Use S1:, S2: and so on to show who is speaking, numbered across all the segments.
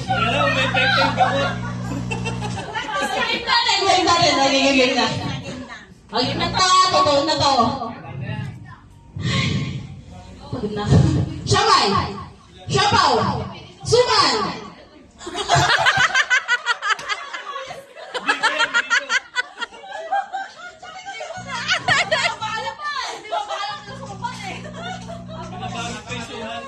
S1: Pero may pekeng gamot.
S2: Game natin. Nagigigil na. Game na to. Totoo na to. Pagod na. Siamay. Siapaw. Suman.
S1: Pinabalot pa yung suhan.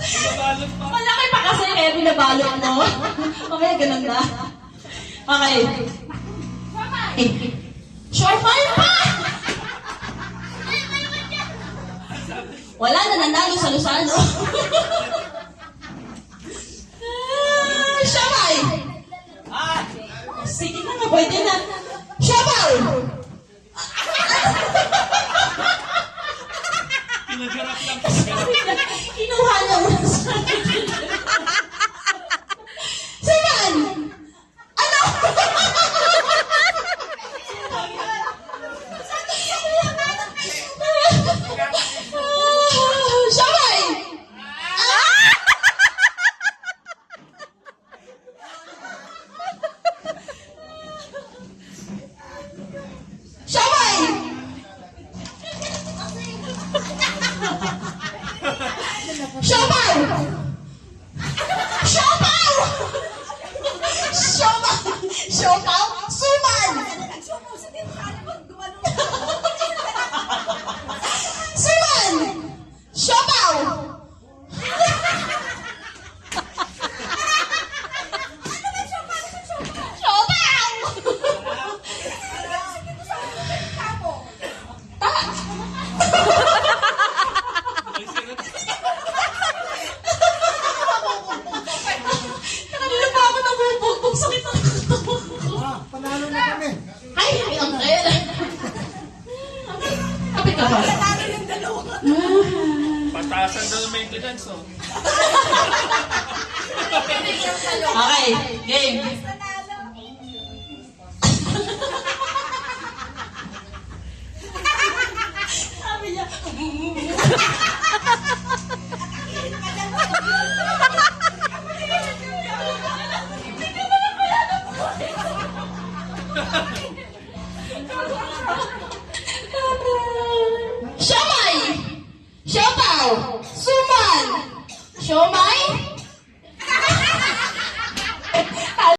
S1: Pinabalot pa.
S2: Malaki pa kasi kaya binabalot mo. Okay, ganun na. Okay. Siamay pa! Wala na nanalo sa Luzano. Siamay! Sige na nga, pwede na. Siapaw!
S1: Pinagarap lang, pinagarap.
S2: Kinuha niya mo sa Suman! Ano? Siamay! Siamay! Siapaw! Siapaw! Siapaw! Suman! Suman! Siapaw!
S1: Ay, sirat.
S2: Kanina pa ako nabubugbog. Sakit ang gusto ko.
S3: Panalo na kami.
S2: Ay, ang kaya. Kapit ka ba?
S1: Patasan daw ng maintenance, oh.
S2: Okay, game. Sabi niya, Siamay! Siapaw! Suman! Siomay!